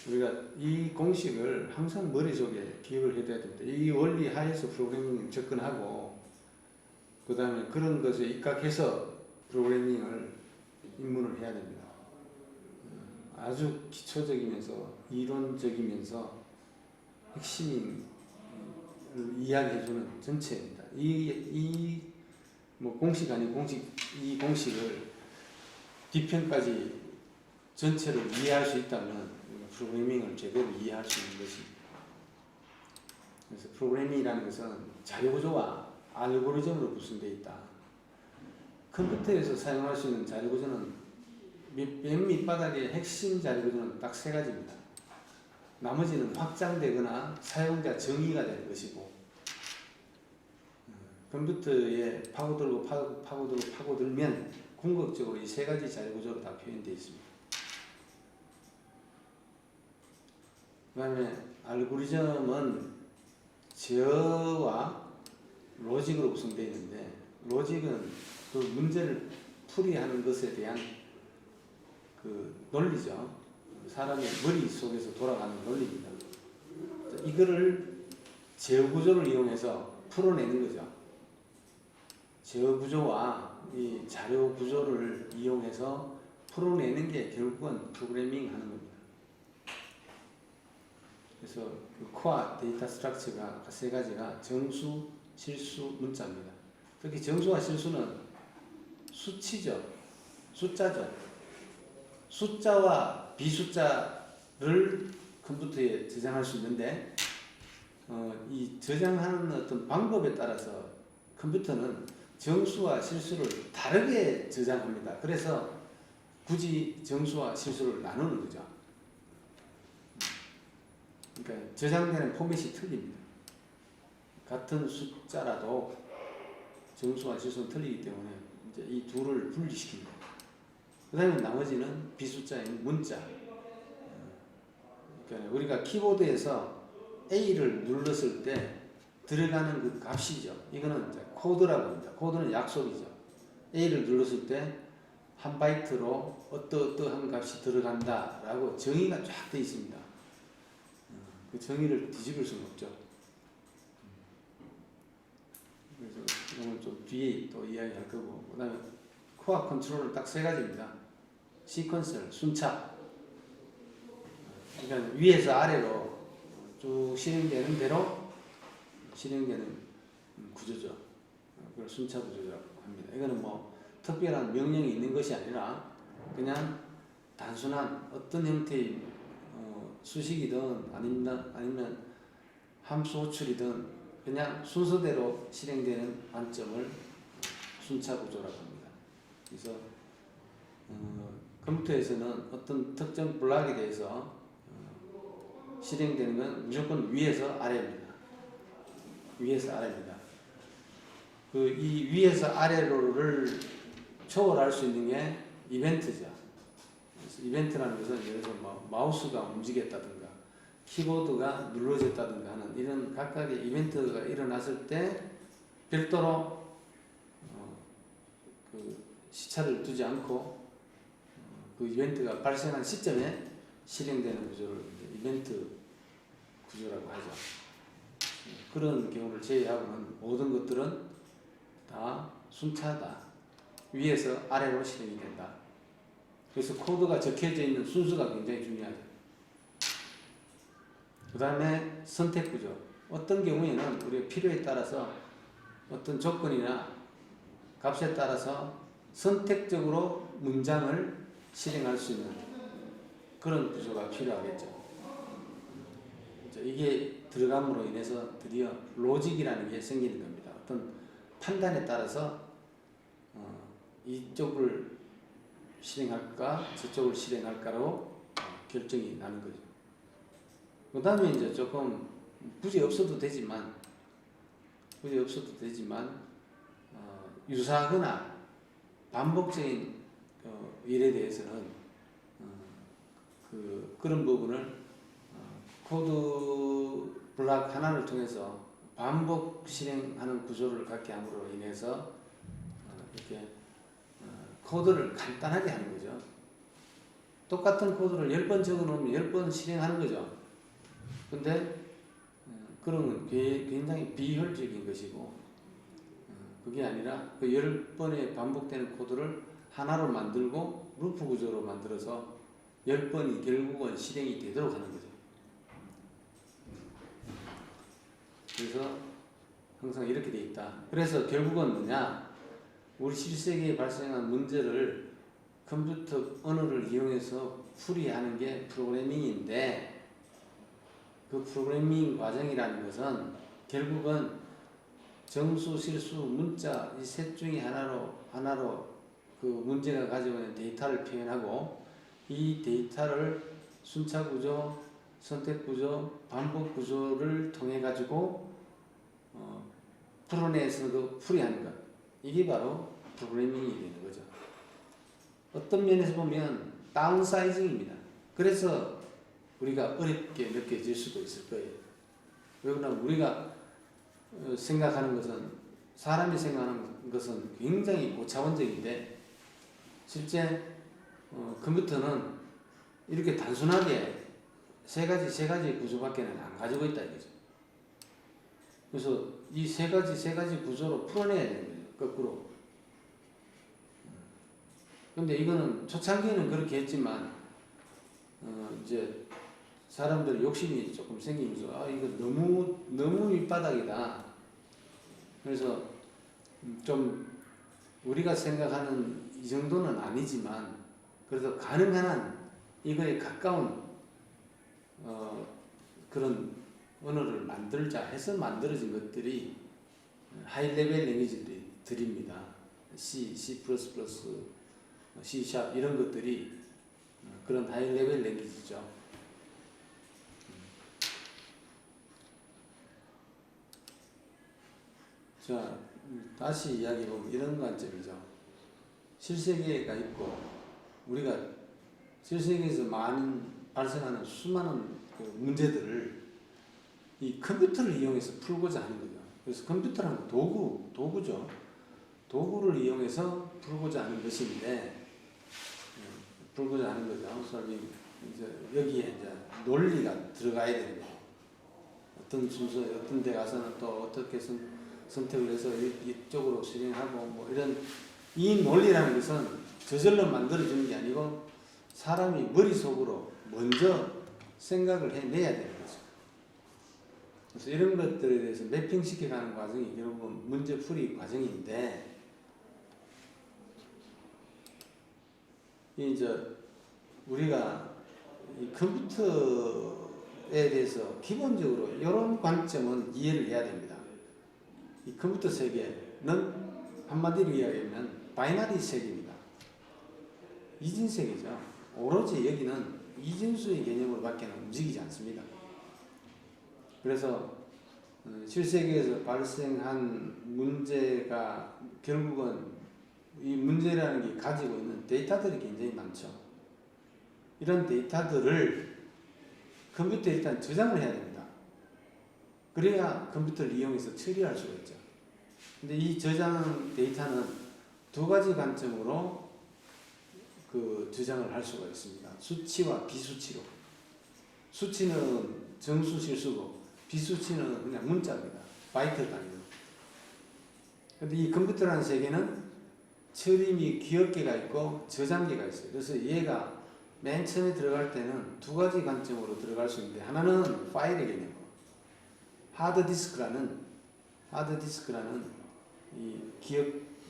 우리가 이 공식을 항상 머릿속에 기억을 해둬야 됩니다. 이 원리 하에서 프로그래밍 접근하고 그 다음에 그런 것에 입각해서 프로그래밍을 입문을 해야 됩니다. 아주 기초적이면서 이론적이면서 핵심을 이야기해주는 전체입니다. 뭐 공식 아닌 공식, 이 공식을 뒤편까지 전체를 이해할 수 있다면 프로그래밍을 제대로 이해할 수 있는 것입니다. 그래서 프로그래밍이라는 것은 자료구조와 알고리즘으로 구성되어 있다. 컴퓨터에서 사용할 수 있는 자료구조는 맨 밑바닥의 핵심 자료구조는 딱 세 가지입니다. 나머지는 확장되거나 사용자 정의가 되는 것이고, 컴퓨터에 파고들면 궁극적으로 이 세 가지 자료구조로 다 표현되어 있습니다. 그 다음에 알고리즘은 제어와 로직으로 구성되어 있는데, 로직은 그 문제를 풀이하는 것에 대한 그 논리죠. 사람의 머릿속에서 돌아가는 논리입니다. 이거를 제어 구조를 이용해서 풀어내는 거죠. 제어 구조와 이 자료 구조를 이용해서 풀어내는 게 결국은 프로그래밍 하는 겁니다. 그래서 그 코어 데이터 스트럭처가 세 가지가 정수, 실수, 문자입니다. 특히 정수와 실수는 수치죠. 숫자죠. 숫자와 비숫자를 컴퓨터에 저장할 수 있는데, 이 저장하는 어떤 방법에 따라서 컴퓨터는 정수와 실수를 다르게 저장합니다. 그래서 굳이 정수와 실수를 나누는 거죠. 그러니까 저장되는 포맷이 틀립니다. 같은 숫자라도 정수와 실수는 틀리기 때문에 이제 이 둘을 분리시킵니다. 그 다음에 나머지는 비숫자인 문자. 그러니까 우리가 키보드에서 A를 눌렀을 때 들어가는 그 값이죠. 이거는 이제 코드라고 합니다. 코드는 약속이죠. A를 눌렀을 때 한 바이트로 어떠한 값이 들어간다라고 정의가 쫙 되어 있습니다. 그 정의를 뒤집을 수는 없죠. 그래서 이건 좀 뒤에 또 이야기할 거고, 그 다음에 코어 컨트롤은 딱 세 가지입니다. 시퀀스, 순차. 그러니까 위에서 아래로 쭉 실행되는 대로 실행되는 구조죠. 그걸 순차 구조라고 합니다. 이거는 뭐 특별한 명령이 있는 것이 아니라 그냥 단순한 어떤 형태의 수식이든 아니면 함수 호출이든 그냥 순서대로 실행되는 관점을 순차 구조라고 합니다. 그래서 컴퓨터에서는 어떤 특정 블록에 대해서 실행되는 건 무조건 위에서 아래입니다. 위에서 아래입니다. 이 위에서 아래로를 초월할 수 있는 게 이벤트죠. 그래서 이벤트라는 것은 예를 들어서 뭐 마우스가 움직였다든가 키보드가 눌러졌다든가 하는 이런 각각의 이벤트가 일어났을 때 별도로 그 시차를 두지 않고 그 이벤트가 발생한 시점에 실행되는 구조를 이벤트 구조라고 하죠. 그런 경우를 제외하고는 모든 것들은 다 순차다. 위에서 아래로 실행이 된다. 그래서 코드가 적혀져 있는 순서가 굉장히 중요하죠. 그 다음에 선택 구조. 어떤 경우에는 우리가 필요에 따라서 어떤 조건이나 값에 따라서 선택적으로 문장을 실행할 수 있는 그런 구조가 필요하겠죠. 이게 들어감으로 인해서 드디어 로직이라는 게 생기는 겁니다. 어떤 판단에 따라서 이쪽을 실행할까 저쪽을 실행할까로 결정이 나는 거죠. 그 다음에 이제 조금 굳이 없어도 되지만 유사하거나 반복적인 일에 대해서는 그런 부분을 코드 블록 하나를 통해서 반복 실행하는 구조를 갖게 함으로 인해서 이렇게 코드를 간단하게 하는 거죠. 똑같은 코드를 10번 적어놓으면 10번 실행하는 거죠. 근데 그런 건 굉장히 비효율적인 것이고, 그게 아니라 그 10번의 반복되는 코드를 하나로 만들고 루프 구조로 만들어서 10번이 결국은 실행이 되도록 하는 거죠. 그래서 항상 이렇게 돼 있다. 그래서 결국은 뭐냐? 우리 실세계에 발생한 문제를 컴퓨터 언어를 이용해서 풀이하는 게 프로그래밍인데, 그 프로그래밍 과정이라는 것은 결국은 정수, 실수, 문자 이 셋 중에 하나로 그 문제가 가지고 있는 데이터를 표현하고, 이 데이터를 순차 구조, 선택 구조, 반복 구조를 통해 가지고 풀어내서 그 풀이하는 것, 이게 바로 프로그래밍이 되는 거죠. 어떤 면에서 보면 다운사이징입니다. 그래서 우리가 어렵게 느껴질 수도 있을 거예요. 왜 그러냐면 우리가 생각하는 것은, 사람이 생각하는 것은 굉장히 고차원적인데, 실제 컴퓨터는 이렇게 단순하게 세 가지 구조밖에 안 가지고 있다 이거죠. 그래서 이 세 가지 구조로 풀어내야 되는 거예요. 거꾸로. 근데 이거는 초창기에는 그렇게 했지만, 이제 사람들 욕심이 조금 생기면서, 이거 너무 밑바닥이다. 그래서 좀 우리가 생각하는 이 정도는 아니지만, 그래도 가능한 한 이거에 가까운 그런 언어를 만들자 해서 만들어진 것들이 하이 레벨 랭귀지들입니다. C, C++, C# 이런 것들이 그런 하이 레벨 랭귀지죠. 자, 다시 이야기해보면 이런 관점이죠. 실세계가 있고, 우리가 실세계에서 발생하는 수많은 그 문제들을 이 컴퓨터를 이용해서 풀고자 하는 거죠. 그래서 컴퓨터라는 도구죠. 도구를 이용해서 풀고자 하는 것인데, 풀고자 하는 거죠. 설명, 이제 여기에 이제 논리가 들어가야 되는 거예요. 어떤 순서, 어떤 데 가서는 또 어떻게 선택을 해서 이쪽으로 실행하고, 뭐 이런, 이 논리라는 것은 저절로 만들어지는 게 아니고 사람이 머릿속으로 먼저 생각을 해내야 되는 거죠. 그래서 이런 것들에 대해서 매핑시켜가는 과정이 결국은 문제풀이 과정인데, 이제 우리가 이 컴퓨터에 대해서 기본적으로 이런 관점은 이해를 해야 됩니다. 이 컴퓨터 세계는 한마디로 이야기하면 바이너리 세계입니다. 이진 세계죠. 오로지 여기는 이진수의 개념으로밖에 움직이지 않습니다. 그래서 실세계에서 발생한 문제가 결국은 이 문제라는 게 가지고 있는 데이터들이 굉장히 많죠. 이런 데이터들을 컴퓨터에 일단 저장을 해야 됩니다. 그래야 컴퓨터를 이용해서 처리할 수가 있죠. 근데 이 저장 데이터는 두 가지 관점으로 그 저장을 할 수가 있습니다. 수치와 비수치로. 수치는 정수 실수고, 비수치는 그냥 문자입니다. 바이트 단위로. 근데 이 컴퓨터라는 세계는 처리 기억계가 있고 저장계가 있어요. 그래서 얘가 맨 처음에 들어갈 때는 두 가지 관점으로 들어갈 수 있는데, 하나는 파일의 개념이고, 하드디스크라는 이 기억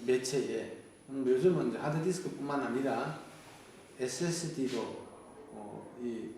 매체에, 요즘은 이제 하드디스크뿐만 아니라 SSD도 이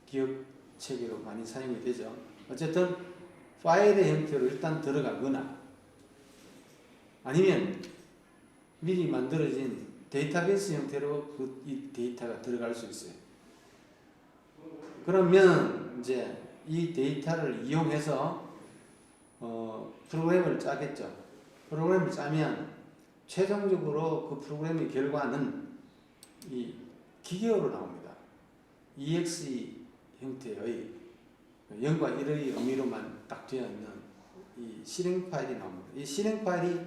기억 체계로 많이 사용이 되죠. 어쨌든 파일의 형태로 일단 들어가거나, 아니면 미리 만들어진 데이터베이스 형태로 이 데이터가 들어갈 수 있어요. 그러면 이제 이 데이터를 이용해서 프로그램을 짜겠죠. 프로그램을 짜면 최종적으로 그 프로그램의 결과는 이 기계어로 나옵니다. exe 형태의 0과 1의 의미로만 딱 되어 있는 이 실행 파일이 나옵니다. 이 실행 파일이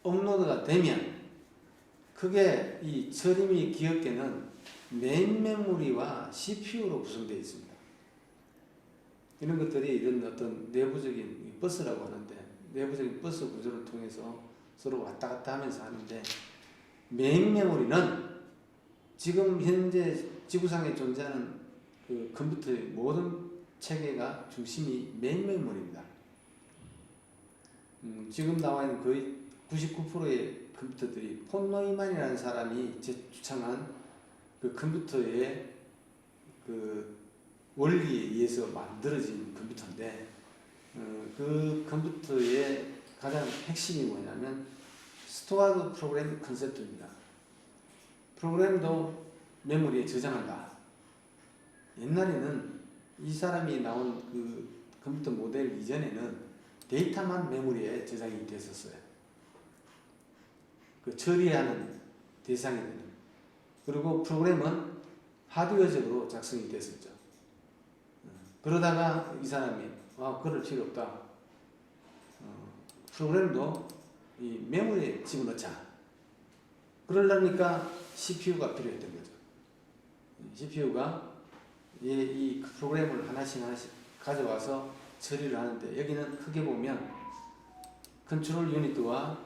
업로드가 되면, 그게 이 처리 및 기억계는 메인 메모리와 CPU로 구성되어 있습니다. 이런 것들이 이런 어떤 내부적인 버스라고 하는데, 내부적인 버스 구조를 통해서 서로 왔다 갔다 하면서 하는데, 메인 메모리는 지금 현재 지구상에 존재하는 그 컴퓨터의 모든 체계가 중심이 메인 메모리입니다. 지금 나와 있는 거의 99%의 컴퓨터들이 폰 노이만이라는 사람이 주창한 그 컴퓨터의 그 원리에 의해서 만들어진 컴퓨터인데, 그 컴퓨터의 가장 핵심이 뭐냐면 스토어드 프로그램 컨셉트입니다. 프로그램도 메모리에 저장한다. 옛날에는 이 사람이 나온 그 컴퓨터 모델 이전에는 데이터만 메모리에 저장이 됐었어요. 그 처리하는 대상이 되는. 그리고 프로그램은 하드웨어적으로 작성이 됐었죠. 그러다가 이 사람이 그럴 필요 없다. 프로그램도 이 메모리에 집어넣자. 그러려니까 CPU가 필요했던 거죠. CPU가 이 프로그램을 하나씩 가져와서 처리를 하는데, 여기는 크게 보면 컨트롤 유닛과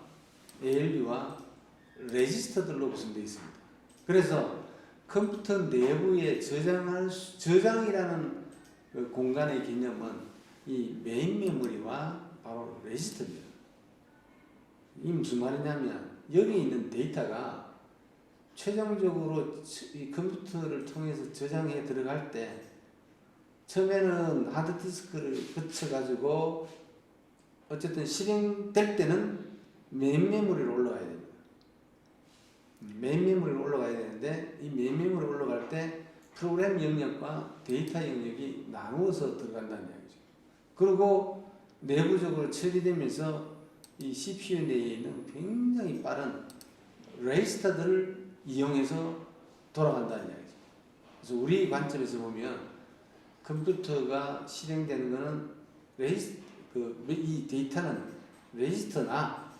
ALU와 레지스터들로 구성되어 있습니다. 그래서 컴퓨터 내부에 저장이라는 그 공간의 개념은 이 메인 메모리와 바로 레지스터입니다. 이 무슨 말이냐면, 여기 있는 데이터가 최종적으로 이 컴퓨터를 통해서 저장해 들어갈 때, 처음에는 하드디스크를 거쳐가지고 어쨌든 실행될 때는 메인 메모리로 올라가야 됩니다. 메인 메모리로 올라가야 되는데, 이 메인 메모리로 올라갈 때 프로그램 영역과 데이터 영역이 나누어서 들어간다는 이야기죠. 그리고 내부적으로 처리되면서 이 CPU 내에 있는 굉장히 빠른 레지스터들을 이용해서 돌아간다는 이야기죠. 그래서 우리 관점에서 보면 컴퓨터가 실행되는 것은 이 데이터는 레지스터나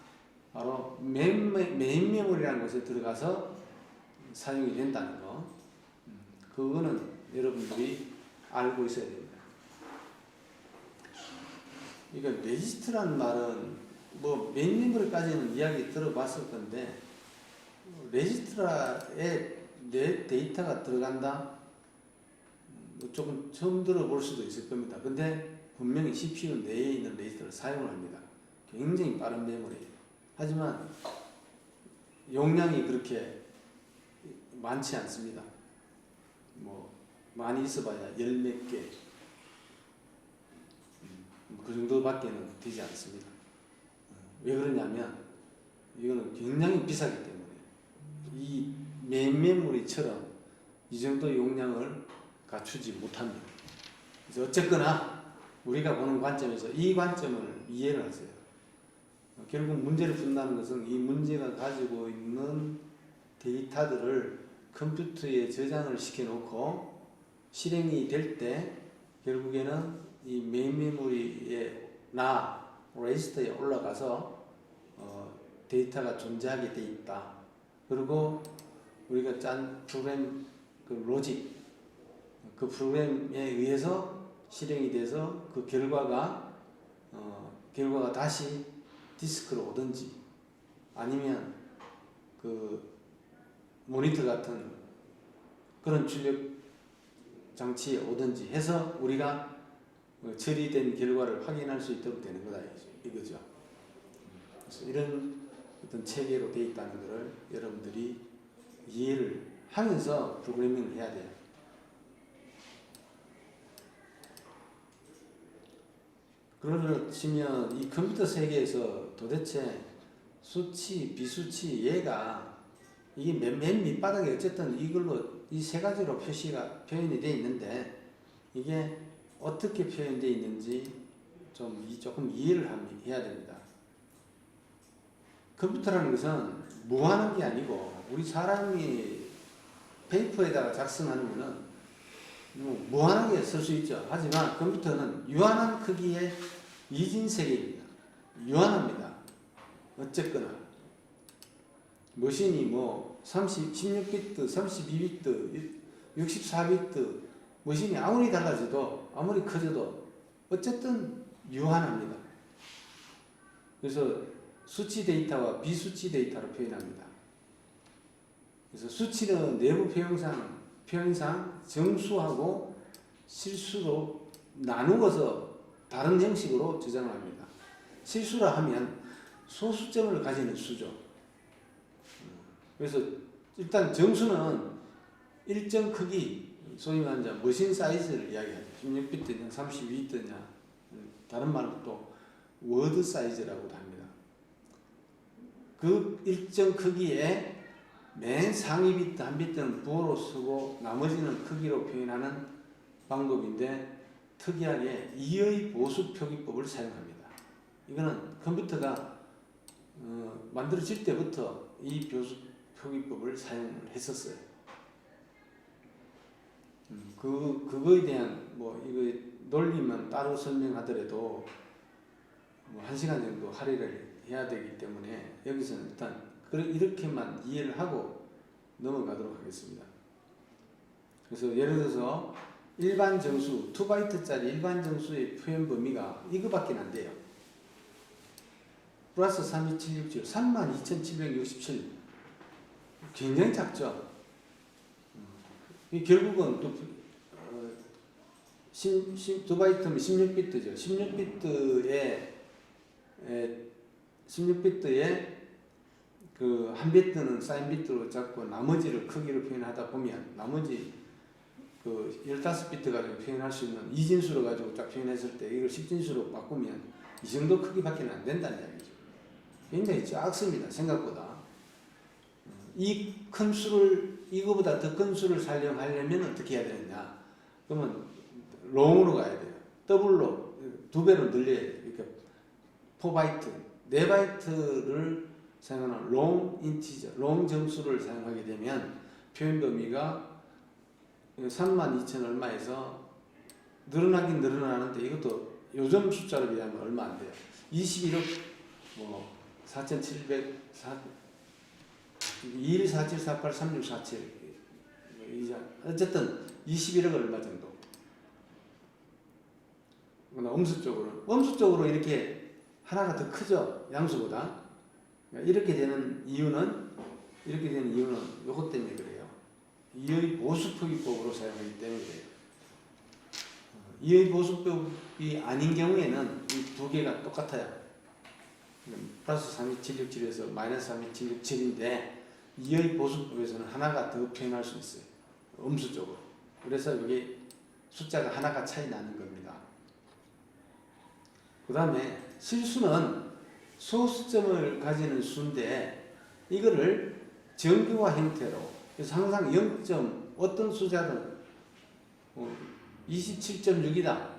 바로 메인 메모리라는 곳에 들어가서 사용이 된다는 거. 그거는 여러분들이 알고 있어야 됩니다. 그러니까 레지스터라는 말은 뭐 메인 메모리까지는 이야기 들어봤을 건데, 레지스터에 내 데이터가 들어간다? 조금 처음 들어볼 수도 있을 겁니다. 근데 분명히 CPU 내에 있는 레지스터를 사용을 합니다. 굉장히 빠른 메모리. 하지만 용량이 그렇게 많지 않습니다. 뭐 많이 있어봐야 열 몇 개, 그 정도밖에는 되지 않습니다. 왜 그러냐면 이거는 굉장히 비싸기 때문에. 이 메인 메모리처럼 이 정도 용량을 갖추지 못합니다. 그래서 어쨌거나 우리가 보는 관점에서 이 관점을 이해를 하세요. 결국 문제를 푼다는 것은 이 문제가 가지고 있는 데이터들을 컴퓨터에 저장을 시켜놓고 실행이 될 때 결국에는 이 메인 메모리에 레지스터에 올라가서 데이터가 존재하게 돼 있다. 그리고 우리가 짠 프로그램 그 로직, 그 프로그램에 의해서 실행이 돼서 그 결과가 다시 디스크로 오든지 아니면 그 모니터 같은 그런 출력 장치에 오든지 해서 우리가 처리된 결과를 확인할 수 있도록 되는 거다 이거죠. 그래서 이런 어떤 체계로 되어 있다는 것을 여러분들이 이해를 하면서 프로그래밍을 해야 돼요. 그렇지만 이 컴퓨터 세계에서 도대체 수치, 비수치, 얘가 이게 맨 밑바닥에 어쨌든 이걸로 이 세 가지로 표현이 되어 있는데, 이게 어떻게 표현되어 있는지 조금 이해를 해야 됩니다. 컴퓨터라는 것은 무한한 게 아니고, 우리 사람이 페이퍼에다가 작성하는 거는 무한하게 쓸 수 있죠. 하지만 컴퓨터는 유한한 크기의 이진세계입니다. 유한합니다. 어쨌거나. 머신이 뭐 16비트, 32비트, 64비트 머신이 아무리 달라져도 아무리 커져도 어쨌든 유한합니다. 그래서 수치 데이터와 비수치 데이터로 표현합니다. 그래서 수치는 내부 표현상 정수하고 실수로 나누어서 다른 형식으로 저장을 합니다. 실수라 하면 소수점을 가지는 수죠. 그래서 일단 정수는 일정 크기, 소위 말하는 머신 사이즈를 이야기하죠. 16비트냐, 32비트냐, 다른 말로 또 워드 사이즈라고도 합니다. 그 일정 크기에 맨 상위 비트 한 비트는 부호로 쓰고 나머지는 크기로 표현하는 방법인데 특이하게 이의 보수 표기법을 사용합니다. 이거는 컴퓨터가 만들어질 때부터 이 보수 표기법을 사용했었어요. 그거에 대한 이거 논리만 따로 설명하더라도 1시간 정도 할애를 해야 되기 때문에 여기서는 일단 이렇게만 이해를 하고 넘어가도록 하겠습니다. 그래서 예를 들어서 일반 정수, 2바이트짜리 일반 정수의 표현 범위가 이거밖에 안 돼요. 플러스 32767, 32,767 굉장히 작죠. 결국은 또 2바이트면 16비트죠. 16비트에 그 한 비트는 사인 비트로 잡고 나머지를 크기로 표현하다 보면 나머지 그 15비트 가지고 표현할 수 있는 이진수로 가지고 딱 표현했을 때 이걸 10진수로 바꾸면 이 정도 크기밖에 안 된다는 이야기죠. 굉장히 작습니다. 생각보다. 이 큰 수를 이거보다 더 큰 수를 사용하려면 어떻게 해야 되느냐? 그러면 롱으로 가야 돼요. 더블로 2배로 늘려야 돼요. 그러니까 4바이트, 4바이트를 사용하는 롱 인티저, 롱 정수를 사용하게 되면 표현 범위가 32,000 얼마에서 늘어나긴 늘어나는데 이것도 요즘 숫자로 비하면 얼마 안 돼요. 21억 4,700 214748 3647 어쨌든 21억 얼마 정도. 음수적으로 이렇게 하나가 더 크죠. 양수보다. 이렇게 되는 이유는 요것 때문에 그래요. 이의 보수 표기법으로 사용하기 때문에 그래요. 이의 보수법이 아닌 경우에는 이 두 개가 똑같아요. 플러스 32767에서 마이너스 32767인데 이의 보수법에서는 하나가 더 표현할 수 있어요. 음수적으로. 그래서 이게 숫자가 하나가 차이 나는 겁니다. 그 다음에 실수는 소수점을 가지는 수인데 이거를 정규화 형태로 그래서 항상 0. 어떤 숫자든 27.6이다.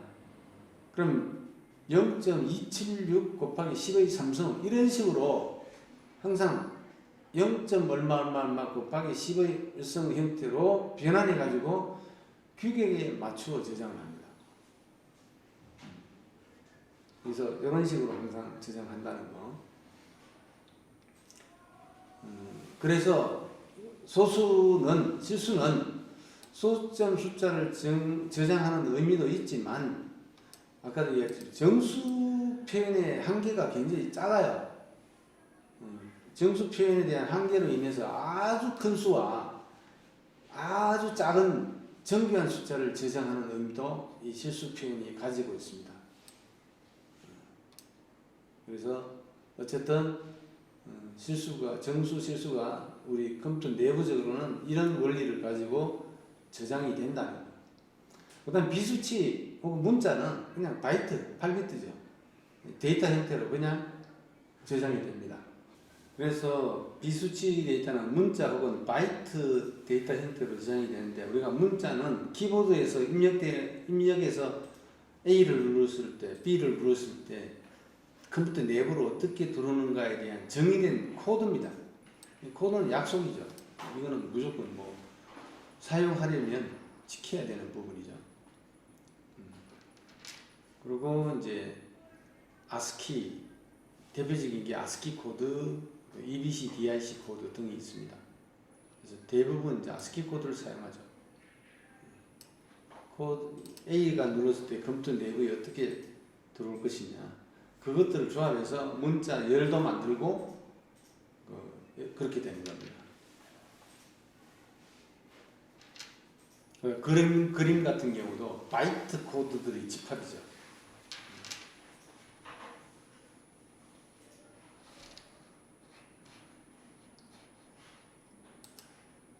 그럼 0.276 곱하기 10의 3승 이런 식으로 항상 0. 얼마 곱하기 10의 1승 형태로 변환해 가지고 규격에 맞추어 저장을 합니다. 그래서 이런 식으로 항상 저장한다는 거. 그래서 실수는 소수점 숫자를 저장하는 의미도 있지만 아까도 얘기했죠. 정수 표현의 한계가 굉장히 작아요. 정수 표현에 대한 한계로 인해서 아주 큰 수와 아주 작은 정교한 숫자를 저장하는 의미도 이 실수 표현이 가지고 있습니다. 그래서 어쨌든 정수 실수가 우리 컴퓨터 내부적으로는 이런 원리를 가지고 저장이 된다는 거예요. 그 다음 비수치 혹은 문자는 그냥 바이트, 8비트죠. 데이터 형태로 그냥 저장이 됩니다. 그래서 비수치 데이터는 문자 혹은 바이트 데이터 형태로 저장이 되는데 우리가 문자는 키보드에서 입력해서 A를 눌렀을 때, B를 눌렀을 때 컴퓨터 내부로 어떻게 들어오는가에 대한 정의된 코드입니다. 코드는 약속이죠. 이거는 무조건 사용하려면 지켜야 되는 부분이죠. 그리고 이제 ASCII 대표적인 게 ASCII 코드, EBC, DIC 코드 등이 있습니다. 그래서 대부분 이제 ASCII 코드를 사용하죠. 코드 A가 눌렀을 때 컴퓨터 내부에 어떻게 들어올 것이냐, 그것들을 조합해서 문자 열도 만들고 그렇게 되는 겁니다. 그림 같은 경우도 바이트 코드들이 집합이죠.